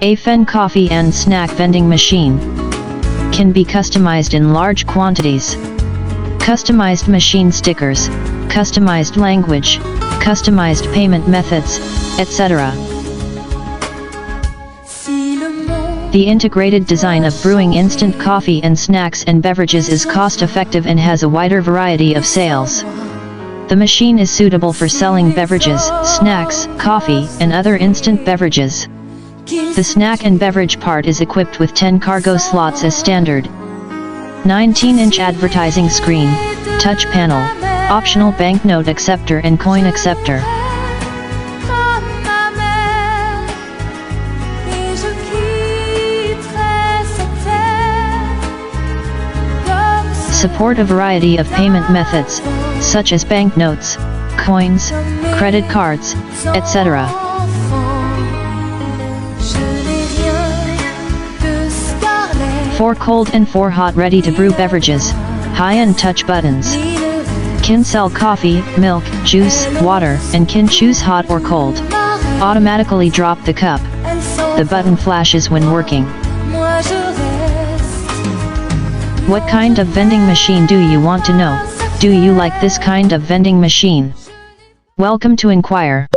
AFen coffee and snack vending machine. Can be customized in large quantities. Customized machine stickers, customized language, customized payment methods, etc. The integrated design of brewing instant coffee and snacks and beverages is cost-effective and has a wider variety of sales. The machine is suitable for selling beverages, snacks, coffee, and other instant beverages. The snack and beverage part is equipped with 10 cargo slots as standard. 19-inch advertising screen, touch panel, optional banknote acceptor and coin acceptor. Support a variety of payment methods, such as banknotes, coins, credit cards, etc. Four cold and 4 hot ready-to-brew beverages, high-end touch buttons. Can sell coffee, milk, juice, water, and can choose hot or cold. Automatically drop the cup. The button flashes when working. What kind of vending machine do you want to know? Do you like this kind of vending machine? Welcome to inquire.